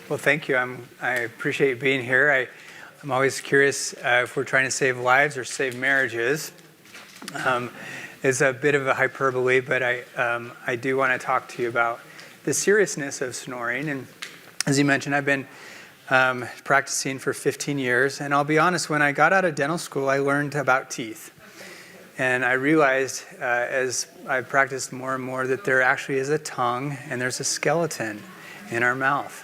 Well, thank you. I appreciate being here. I'm always curious if we're trying to save lives or save marriages. It's a bit of a hyperbole, but I do want to talk to you about the seriousness of snoring. And as you mentioned, I've been practicing for 15 years. And I'll be honest, when I got out of dental school, I learned about teeth. And I realized as I practiced more and more that there actually is a tongue and there's a skeleton in our mouth.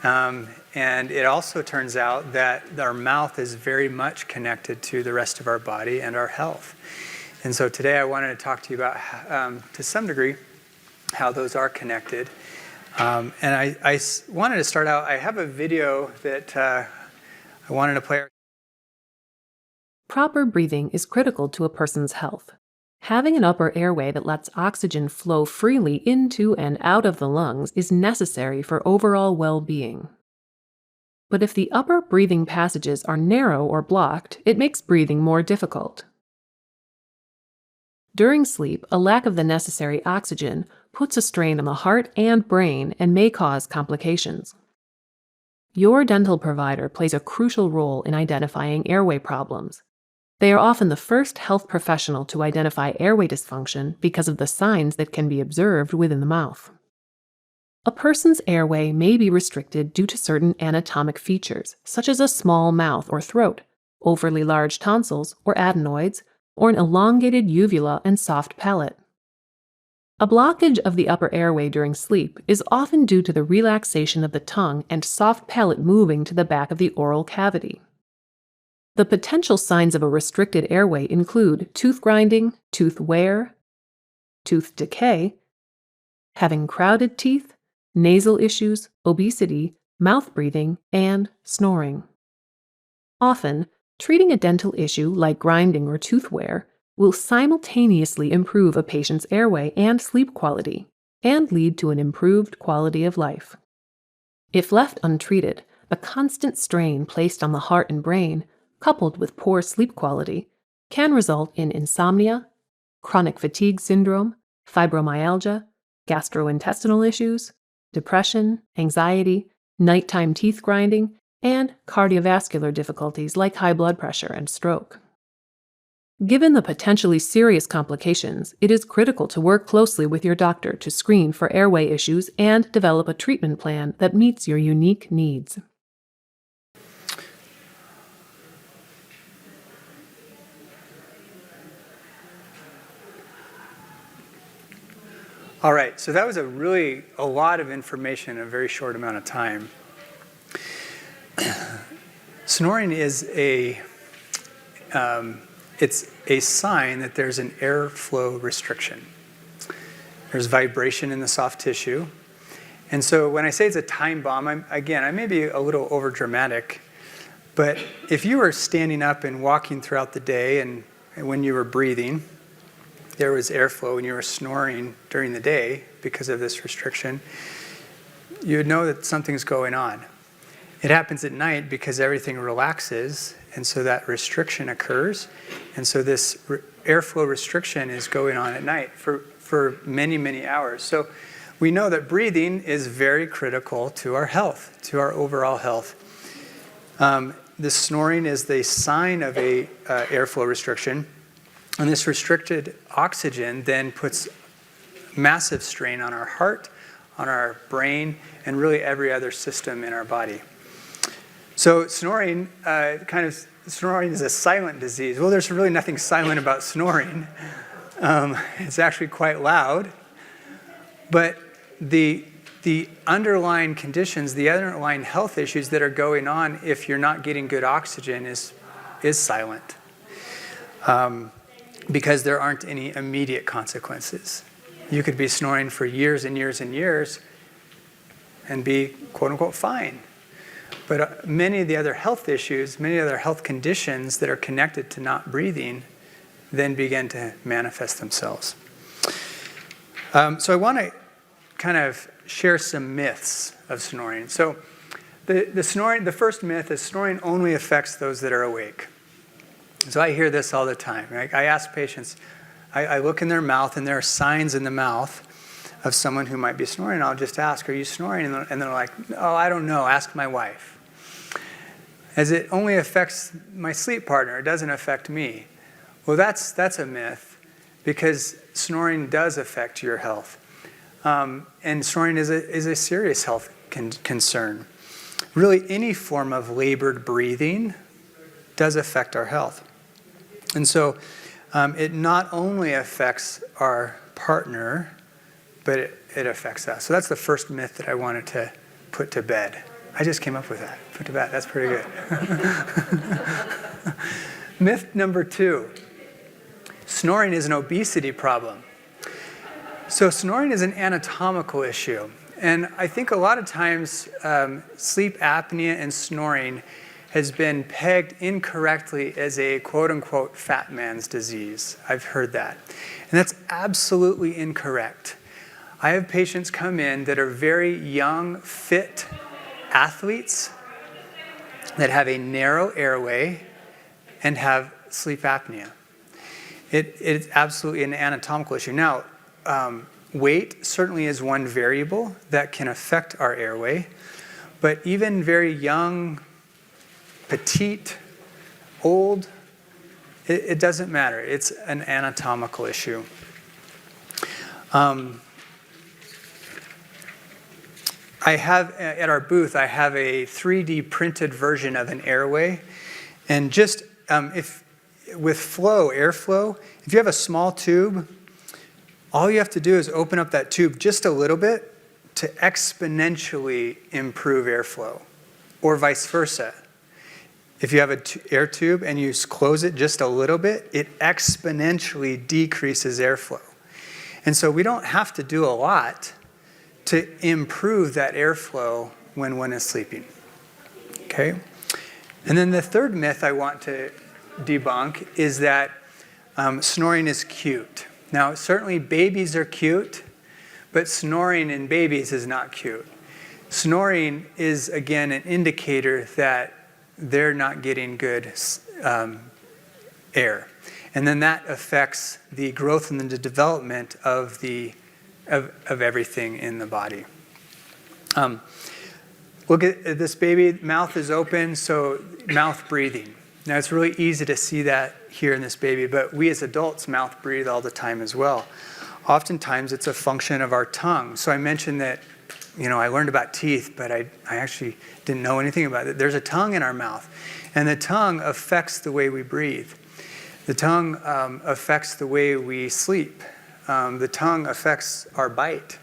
And it also turns out that our mouth is very much connected to the rest of our body and our health. And so today I wanted to talk to you about, to some degree, how those are connected. And I wanted to start out, I have a video that I wanted to play. Proper breathing is critical to a person's health. Having an upper airway that lets oxygen flow freely into and out of the lungs is necessary for overall well-being. But if the upper breathing passages are narrow or blocked, it makes breathing more difficult. During sleep, a lack of the necessary oxygen puts a strain on the heart and brain and may cause complications. Your dental provider plays a crucial role in identifying airway problems. They are often the first health professional to identify airway dysfunction because of the signs that can be observed within the mouth. A person's airway may be restricted due to certain anatomic features, such as a small mouth or throat, overly large tonsils or adenoids, or an elongated uvula and soft palate. A blockage of the upper airway during sleep is often due to the relaxation of the tongue and soft palate moving to the back of the oral cavity. The potential signs of a restricted airway include tooth grinding, tooth wear, tooth decay, having crowded teeth, nasal issues, obesity, mouth breathing, and snoring. Often, treating a dental issue like grinding or tooth wear will simultaneously improve a patient's airway and sleep quality, and lead to an improved quality of life. If left untreated, the constant strain placed on the heart and brain, coupled with poor sleep quality, can result in insomnia, chronic fatigue syndrome, fibromyalgia, gastrointestinal issues, depression, anxiety, nighttime teeth grinding, and cardiovascular difficulties like high blood pressure and stroke. Given the potentially serious complications, it is critical to work closely with your doctor to screen for airway issues and develop a treatment plan that meets your unique needs. All right, so that was a lot of information in a very short amount of time. Snoring is it's a sign that there's an airflow restriction. There's vibration in the soft tissue. And so when I say it's a time bomb, I may be a little over dramatic, but if you were standing up and walking throughout the day and when you were breathing, there was airflow and you were snoring during the day because of this restriction, you would know that something's going on. It happens at night because everything relaxes, and so that restriction occurs. And so this airflow restriction is going on at night for many, many hours. So we know that breathing is very critical to our health, to our overall health. This snoring is the sign of a airflow restriction. And this restricted oxygen then puts massive strain on our heart, on our brain, and really every other system in our body. So snoring is a silent disease. Well, there's really nothing silent about snoring. It's actually quite loud. But the underlying conditions, the underlying health issues that are going on if you're not getting good oxygen is silent. Because there aren't any immediate consequences. You could be snoring for years and years and years and be, quote unquote, fine. But many of the other health issues, many other health conditions that are connected to not breathing then begin to manifest themselves. So I want to kind of share some myths of snoring. So the first myth is snoring only affects those that are awake. So I hear this all the time. Right? I ask patients, I look in their mouth and there are signs in the mouth of someone who might be snoring, I'll just ask, are you snoring? And they're like, oh, I don't know, ask my wife. As it only affects my sleep partner, it doesn't affect me. Well, that's a myth, because snoring does affect your health. And snoring is a serious health concern. Really, any form of labored breathing does affect our health. And so it not only affects our partner, but it affects us. So that's the first myth that I wanted to put to bed. I just came up with that. Put to bed. That's pretty good. Myth number 2. Snoring is an obesity problem. So snoring is an anatomical issue. And I think a lot of times sleep apnea and snoring has been pegged incorrectly as a quote-unquote fat man's disease. I've heard that. And that's absolutely incorrect. I have patients come in that are very young, fit athletes that have a narrow airway and have sleep apnea. It's absolutely an anatomical issue. Now, weight certainly is one variable that can affect our airway, but even very young, petite, old, it doesn't matter. It's an anatomical issue. I have, at our booth, I have a 3D printed version of an airway. And just with airflow, if you have a small tube, all you have to do is open up that tube just a little bit to exponentially improve airflow, or vice versa. If you have an air tube and you close it just a little bit, it exponentially decreases airflow. And so we don't have to do a lot to improve that airflow when one is sleeping. Okay? And then the third myth I want to debunk is that snoring is cute. Now, certainly babies are cute, but snoring in babies is not cute. Snoring is, again, an indicator that they're not getting good air. And then that affects the growth and the development of everything in the body. Look at this baby, mouth is open, so mouth breathing. Now it's really easy to see that here in this baby, but we as adults mouth breathe all the time as well. Oftentimes it's a function of our tongue. So I mentioned that, I learned about teeth, but I actually didn't know anything about it. There's a tongue in our mouth, and the tongue affects the way we breathe. The tongue affects the way we sleep. The tongue affects our bite.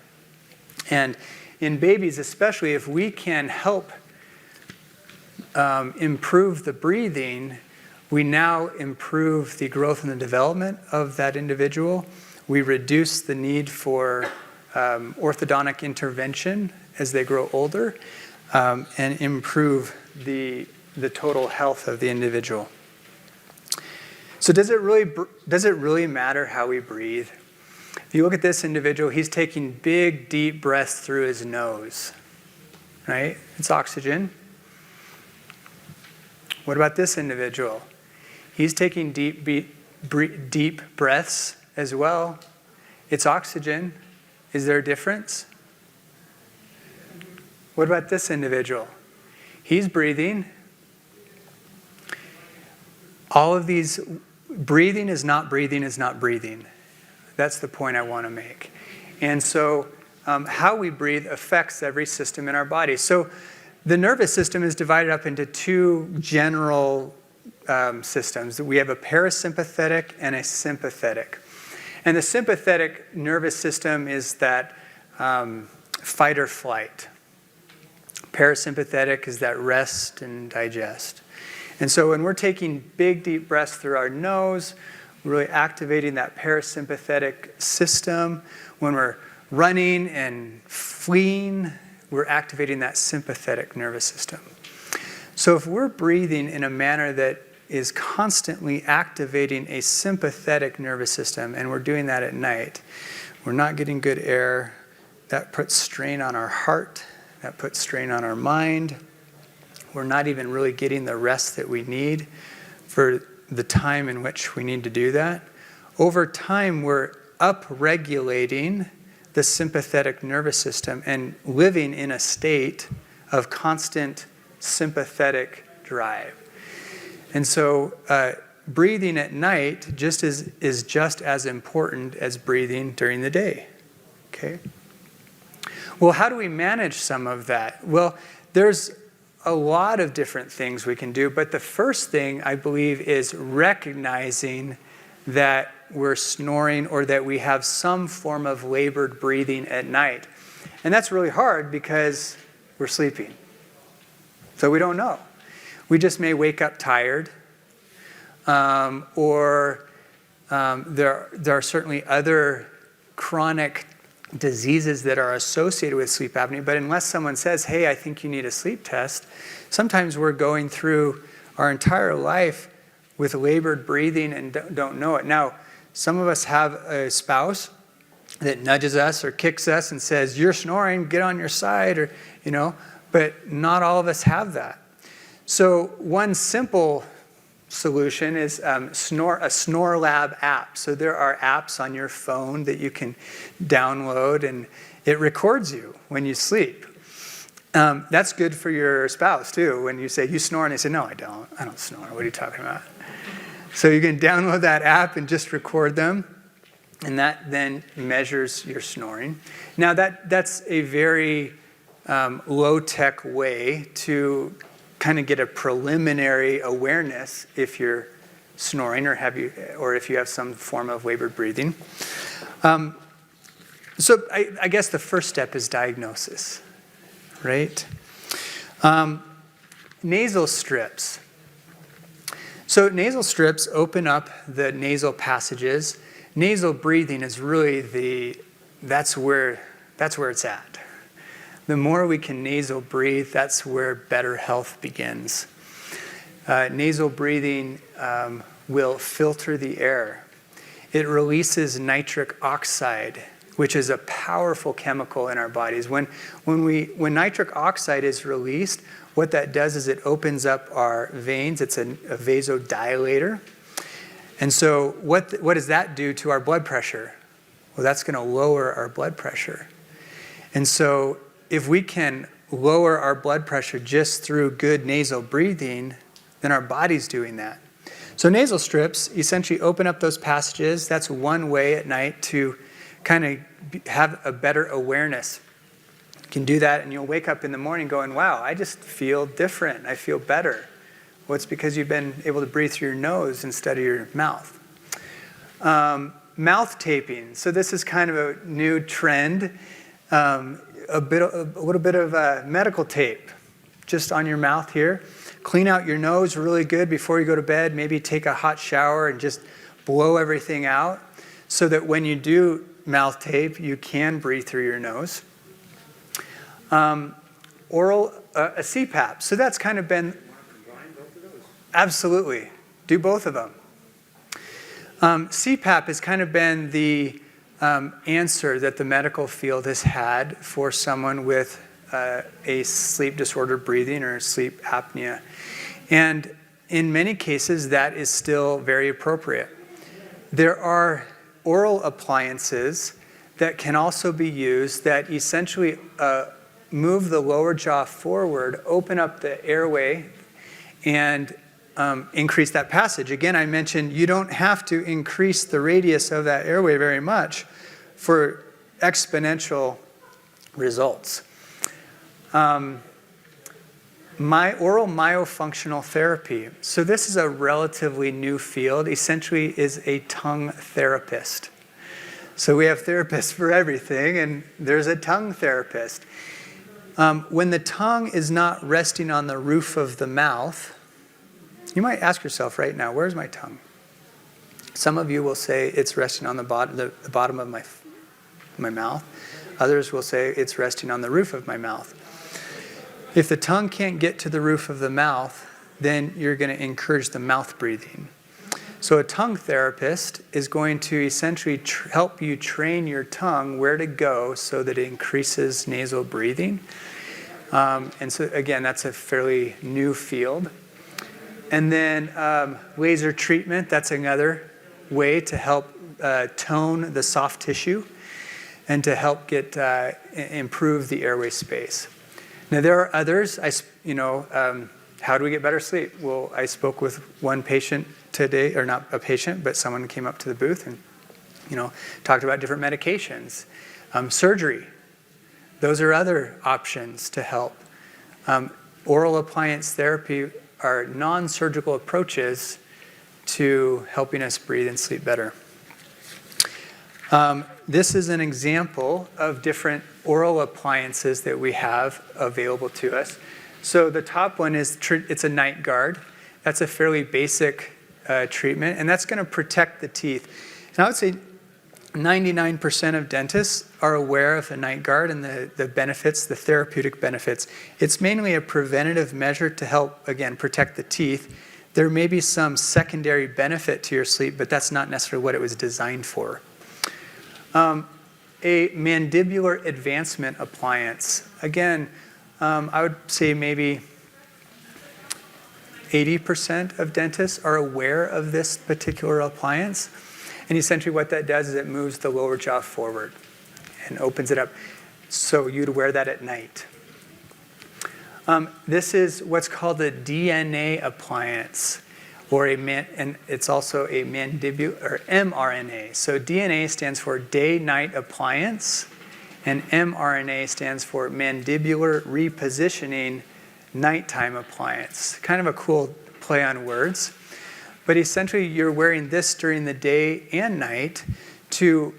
And in babies especially, if we can help improve the breathing, we now improve the growth and the development of that individual. We reduce the need for orthodontic intervention as they grow older, and improve the total health of the individual. So does it really matter how we breathe? If you look at this individual, he's taking big, deep breaths through his nose, right? It's oxygen. What about this individual? He's taking deep breaths as well. It's oxygen. Is there a difference? What about this individual? He's breathing. All of these, breathing is not breathing is not breathing. That's the point I want to make. And so how we breathe affects every system in our body. So the nervous system is divided up into two general systems. We have a parasympathetic and a sympathetic. And the sympathetic nervous system is that fight or flight. Parasympathetic is that rest and digest. And so when we're taking big, deep breaths through our nose, we're really activating that parasympathetic system. When we're running and fleeing, we're activating that sympathetic nervous system. So if we're breathing in a manner that is constantly activating a sympathetic nervous system, and we're doing that at night, we're not getting good air. That puts strain on our heart. That puts strain on our mind. We're not even really getting the rest that we need for the time in which we need to do that. Over time, we're upregulating the sympathetic nervous system and living in a state of constant sympathetic drive. And so breathing at night is just as important as breathing during the day. Okay? Well, how do we manage some of that? Well, there's a lot of different things we can do, but the first thing I believe is recognizing that we're snoring or that we have some form of labored breathing at night. And that's really hard because we're sleeping. So we don't know. We just may wake up tired, or there are certainly other chronic diseases that are associated with sleep apnea, but unless someone says, hey, I think you need a sleep test, sometimes we're going through our entire life with labored breathing and don't know it. Now, some of us have a spouse that nudges us or kicks us and says, you're snoring, get on your side, or, but not all of us have that. So one simple solution is a Snore Lab app. So there are apps on your phone that you can download, and it records you when you sleep. That's good for your spouse, too. When you say, you snore, and they say, no, I don't snore. What are you talking about? So you can download that app and just record them, and that then measures your snoring. Now, that's a very low-tech way to kind of get a preliminary awareness if you're snoring or if you have some form of labored breathing. So I guess the first step is diagnosis, right? Nasal strips. So nasal strips open up the nasal passages. Nasal breathing is really that's where it's at. The more we can nasal breathe, that's where better health begins. Nasal breathing will filter the air. It releases nitric oxide, which is a powerful chemical in our bodies. When nitric oxide is released, what that does is it opens up our veins. It's a vasodilator. And so what does that do to our blood pressure? Well, that's going to lower our blood pressure. And so if we can lower our blood pressure just through good nasal breathing, then our body's doing that. So nasal strips essentially open up those passages. That's one way at night to kind of have a better awareness. You can do that and you'll wake up in the morning going, wow, I just feel different. I feel better. Well, it's because you've been able to breathe through your nose instead of your mouth. Mouth taping. So this is kind of a new trend. A little bit of medical tape just on your mouth here. Clean out your nose really good before you go to bed. Maybe take a hot shower and just blow everything out so that when you do mouth tape, you can breathe through your nose. Oral, a CPAP. So that's kind of been... Absolutely. Do both of them. CPAP has kind of been the answer that the medical field has had for someone with a sleep disordered breathing or sleep apnea. And in many cases, that is still very appropriate. There are oral appliances that can also be used that essentially move the lower jaw forward, open up the airway, and increase that passage. Again, I mentioned you don't have to increase the radius of that airway very much for exponential results. My oral myofunctional therapy. So this is a relatively new field. Essentially is a tongue therapist. So we have therapists for everything, and there's a tongue therapist. When the tongue is not resting on the roof of the mouth, you might ask yourself right now, where's my tongue? Some of you will say it's resting on the bottom of my mouth. Others will say it's resting on the roof of my mouth. If the tongue can't get to the roof of the mouth, then you're going to encourage the mouth breathing. So a tongue therapist is going to essentially help you train your tongue where to go so that it increases nasal breathing. And so again, that's a fairly new field. And then laser treatment, that's another way to help tone the soft tissue. and to help get improve the airway space. Now there are others. How do we get better sleep? Well, I spoke with one patient today, or not a patient, but someone came up to the booth and talked about different medications, surgery. Those are other options to help. Oral appliance therapy are non-surgical approaches to helping us breathe and sleep better. This is an example of different oral appliances that we have available to us. So the top one is, it's a night guard. That's a fairly basic treatment, and that's going to protect the teeth. And I would say 99% of dentists are aware of a night guard and the benefits, the therapeutic benefits. It's mainly a preventative measure to help, again, protect the teeth. There may be some secondary benefit to your sleep, but that's not necessarily what it was designed for. A mandibular advancement appliance. Again, I would say maybe 80% of dentists are aware of this particular appliance. And essentially what that does is it moves the lower jaw forward and opens it up. So you'd wear that at night. This is what's called a DNA appliance, and it's also a mandibular, or mRNA. So DNA stands for day-night appliance, and mRNA stands for mandibular repositioning nighttime appliance. Kind of a cool play on words. But essentially, you're wearing this during the day and night to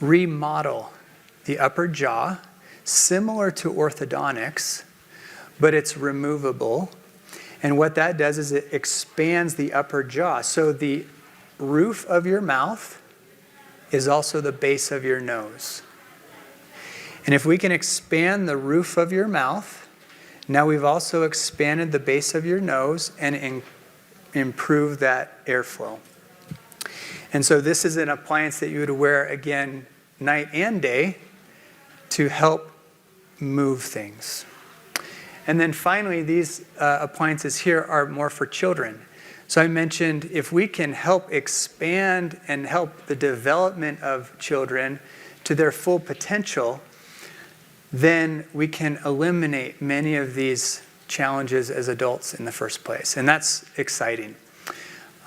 remodel the upper jaw, similar to orthodontics, but it's removable. And what that does is it expands the upper jaw. So the roof of your mouth is also the base of your nose. And if we can expand the roof of your mouth, now we've also expanded the base of your nose and improve that airflow. And so this is an appliance that you would wear, again, night and day to help move things. And then finally, these appliances here are more for children. So I mentioned if we can help expand and help the development of children to their full potential, then we can eliminate many of these challenges as adults in the first place. And that's exciting.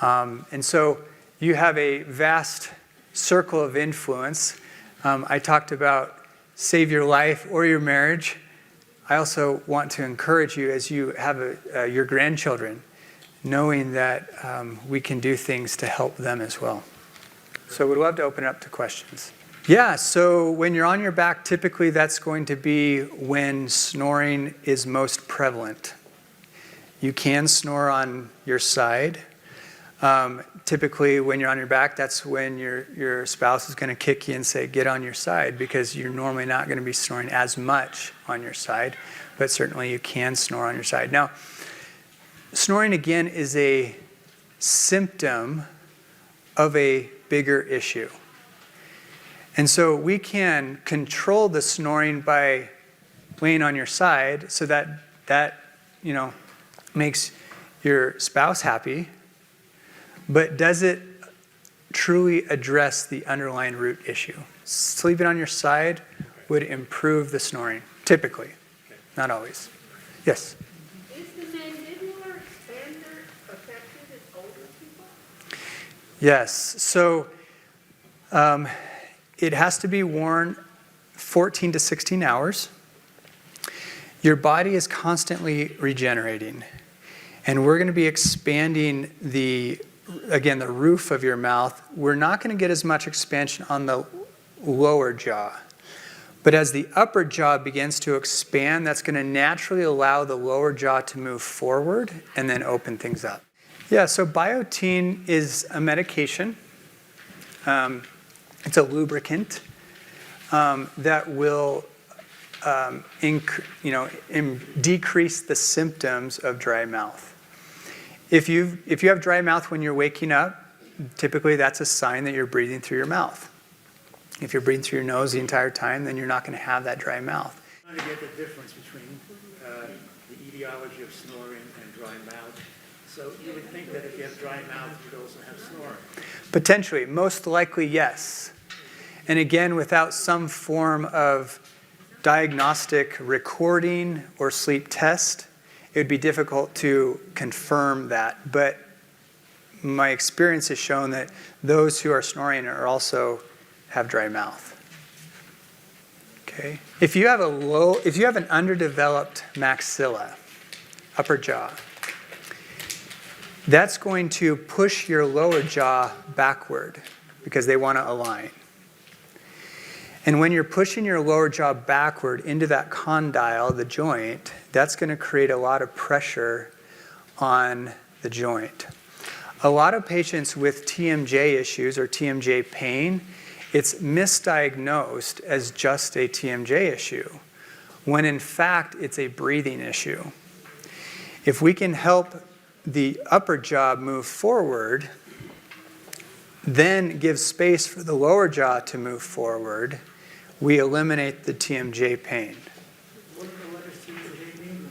And so you have a vast circle of influence. I talked about save your life or your marriage. I also want to encourage you as you have your grandchildren, knowing that we can do things to help them as well. So we'd love to open it up to questions. Yeah, so when you're on your back, typically that's going to be when snoring is most prevalent. You can snore on your side. Typically when you're on your back, that's when your spouse is going to kick you and say, get on your side, because you're normally not going to be snoring as much on your side, but certainly you can snore on your side. Now, snoring again is a symptom of a bigger issue. And so we can control the snoring by laying on your side so that makes your spouse happy. But does it truly address the underlying root issue? Sleeping on your side would improve the snoring, typically, not always. Yes? Is the mandibular expander effective in older people? Yes. So it has to be worn 14 to 16 hours. Your body is constantly regenerating. And we're going to be expanding the roof of your mouth. We're not going to get as much expansion on the lower jaw. But as the upper jaw begins to expand, that's going to naturally allow the lower jaw to move forward and then open things up. Yeah, so biotin is a medication. It's a lubricant that will decrease the symptoms of dry mouth. If you have dry mouth when you're waking up, typically that's a sign that you're breathing through your mouth. If you're breathing through your nose the entire time, then you're not going to have that dry mouth. Trying to get the difference between the etiology of snoring and dry mouth. So you would think that if you have dry mouth, you'd also have snoring. Potentially, most likely yes. And again, without some form of diagnostic recording or sleep test, it would be difficult to confirm that. But my experience has shown that those who are snoring are also have dry mouth. Okay. If you have an underdeveloped maxilla, upper jaw, that's going to push your lower jaw backward because they want to align. And when you're pushing your lower jaw backward into that condyle, the joint, that's going to create a lot of pressure on the joint. A lot of patients with TMJ issues or TMJ pain, it's misdiagnosed as just a TMJ issue, when in fact it's a breathing issue. If we can help the upper jaw move forward, then give space for the lower jaw to move forward, we eliminate the TMJ pain. What do the letters TMJ mean?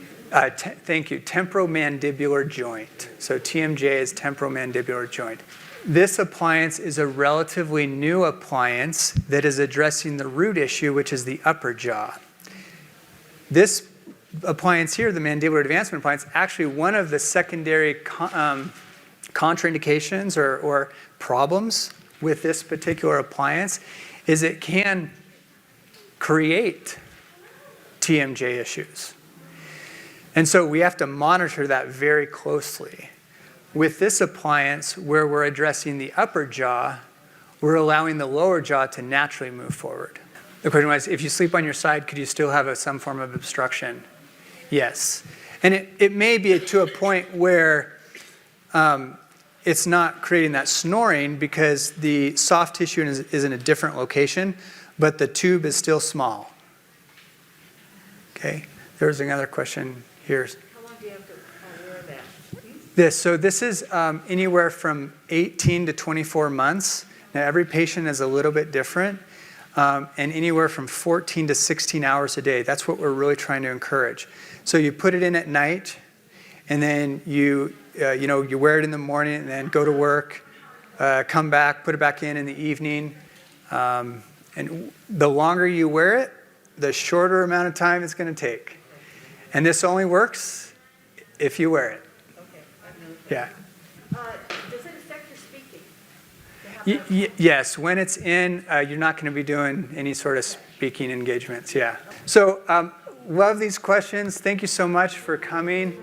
Thank you. Temporomandibular joint. So TMJ is temporomandibular joint. This appliance is a relatively new appliance that is addressing the root issue, which is the upper jaw. This appliance here, the mandibular advancement appliance, actually one of the secondary contraindications or problems with this particular appliance is it can create TMJ issues. And so we have to monitor that very closely. With this appliance, where we're addressing the upper jaw, we're allowing the lower jaw to naturally move forward. The question was, if you sleep on your side, could you still have some form of obstruction? Yes. And it may be to a point where it's not creating that snoring because the soft tissue is in a different location, but the tube is still small. Okay, there's another question here. How long do you have to wear that? This is anywhere from 18 to 24 months. Now every patient is a little bit different, and anywhere from 14 to 16 hours a day. That's what we're really trying to encourage. So you put it in at night, and then you wear it in the morning, and then go to work, come back, put it back in the evening. And the longer you wear it, the shorter amount of time it's going to take. And this only works if you wear it. Okay, I've noticed Yeah. that. Does it affect your speaking? To have that- Yes, when it's in, you're not going to be doing any sort of speaking engagements. Yeah. So love these questions. Thank you so much for coming.